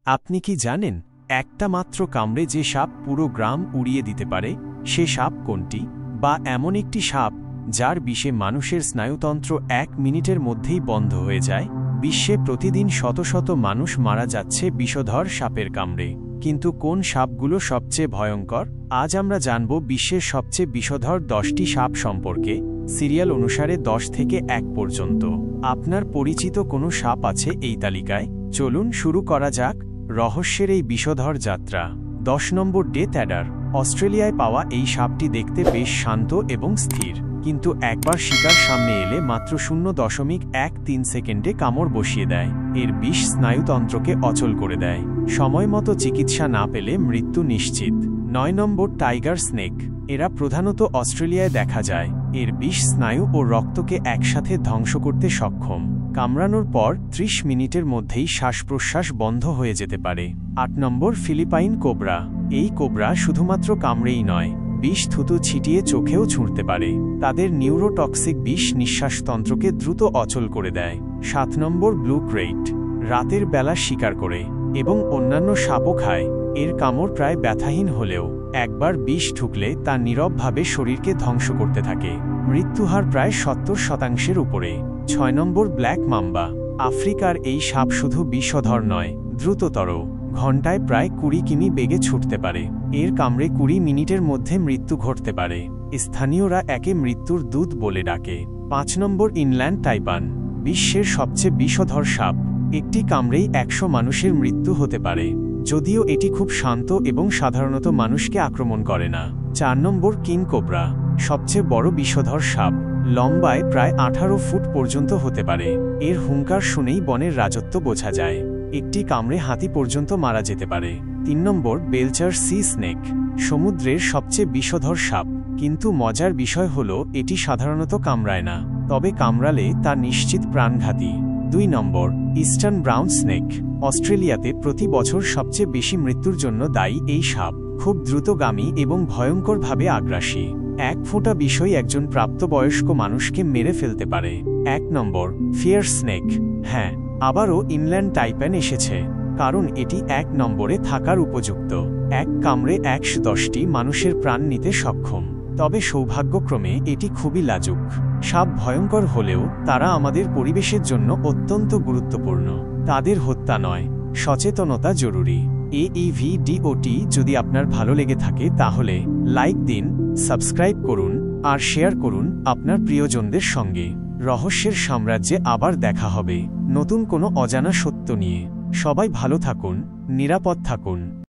আপনি কি জানেন একটা মাত্র কামড়ে যে সাপ পুরো গ্রাম উড়িয়ে দিতে পারে সে সাপ কোনটি? বা এমন একটি সাপ যার বিষে মানুষের স্নায়ুতন্ত্র 1 মিনিটের মধ্যেই বন্ধ হয়ে যায়? বিশ্বে প্রতিদিন শত শত মানুষ মারা যাচ্ছে বিষধর সাপের কামড়ে। কিন্তু কোন সাপগুলো সবচেয়ে ভয়ঙ্কর? আজ আমরা জানব বিশ্বের সবচেয়ে বিষধর 10টি সাপ সম্পর্কে, সিরিয়াল অনুসারে 10 থেকে 1 পর্যন্ত। আপনার পরিচিত কোনো সাপ আছে এই তালিকায়? চলুন শুরু করা যাক রহস্যের এই বিষধর যাত্রা। 10 নম্বর ডেথ অ্যাডার। অস্ট্রেলিয়ায় পাওয়া এই সাপটি দেখতে বেশ শান্ত এবং স্থির, কিন্তু একবার শিকার সামনে এলে মাত্র 0.13 সেকেন্ডে কামড় বসিয়ে দেয়। এর বিষ স্নায়ুতন্ত্রকে অচল করে দেয়। সময়মতো চিকিৎসা না পেলে মৃত্যু নিশ্চিত। 9 নম্বর টাইগার স্নেক। এরা প্রধানত অস্ট্রেলিয়ায় দেখা যায়। এর বিষ স্নায়ু ও রক্তকে একসাথে ধ্বংস করতে সক্ষম। কামড়ানোর পর 30 মিনিটের মধ্যেই শ্বাস-প্রশ্বাস বন্ধ হয়ে যেতে পারে। 8 নম্বর ফিলিপাইন কোবরা। এই কোবরা শুধুমাত্র কামড়েই নয়, বিষ থুতু ছিটিয়ে চোখেও ছুঁড়তে পারে। তাদের নিউরোটক্সিক বিষ নিঃশ্বাসতন্ত্রকে দ্রুত অচল করে দেয়। 7 নম্বর ব্লু ক্রেইট। রাতের বেলা শিকার করে এবং অন্যান্য সাপও খায়। এর কামড় প্রায় ব্যথাহীন হলেও একবার বিষ ঢুকলে তা নীরবভাবে শরীরকে ধ্বংস করতে থাকে। মৃত্যুহার প্রায় 70% উপরে। 6 নম্বর ব্ল্যাক মাম্বা। আফ্রিকার এই সাপ শুধু বিষধর নয়, দ্রুততর। ঘণ্টায় প্রায় 20 কিমি বেগে ছুটতে পারে। এর কামড়ে 20 মিনিটের মধ্যে মৃত্যু ঘটতে পারে। স্থানীয়রা একে মৃত্যুর দূত বলে ডাকে। 5 নম্বর ইনল্যান্ড টাইপান। বিশ্বের সবচেয়ে বিষধর সাপ। একটি কামড়েই 100 মানুষের মৃত্যু হতে পারে, যদিও এটি খুব শান্ত এবং সাধারণত মানুষকে আক্রমণ করে না। 4 নম্বর কিং কোবরা। সবচেয়ে বড় বিষধর সাপ। লম্বায় প্রায় 18 ফুট পর্যন্ত হতে পারে। এর হুঙ্কার শুনেই বনের রাজত্ব বোঝা যায়। একটি কামড়ে হাতি পর্যন্ত মারা যেতে পারে। 3 নম্বর বেলচার সি স্নেক। সমুদ্রের সবচেয়ে বিষধর সাপ, কিন্তু মজার বিষয় হল এটি সাধারণত কামড়ায় না, তবে কামড়ালে তা নিশ্চিত প্রাণঘাতী। 2 নম্বর ইস্টার্ন ব্রাউন স্নেক। অস্ট্রেলিয়াতে প্রতি বছর সবচেয়ে বেশি মৃত্যুর জন্য দায়ী এই সাপ। খুব দ্রুতগামী এবং ভয়ঙ্করভাবে আগ্রাসী। 1 ফোঁটা বিষই একজন প্রাপ্তবয়স্ক মানুষকে মেরে ফেলতে পারে। 1 নম্বর ফিয়ার স্নেক। হ্যাঁ, আবারও ইনল্যান্ড টাইপান এসেছে, কারণ এটি 1 নম্বরে থাকার উপযুক্ত। এক কামড়ে 110টি মানুষের প্রাণ নিতে সক্ষম। তবে সৌভাগ্যক্রমে এটি খুবই লাজুক। সাপ ভয়ঙ্কর হলেও তারা আমাদের পরিবেশের জন্য অত্যন্ত গুরুত্বপূর্ণ। তাদের হত্যা নয়, সচেতনতা জরুরি। এই ভিডিওটি যদি আপনার ভালো লেগে থাকে তাহলে লাইক দিন, সাবস্ক্রাইব করুন আর শেয়ার করুন আপনার প্রিয়জনদের সঙ্গে। রহস্যের সাম্রাজ্যে আবার দেখা হবে নতুন কোনো অজানা সত্য নিয়ে। সবাই ভালো থাকুন, নিরাপদ থাকুন।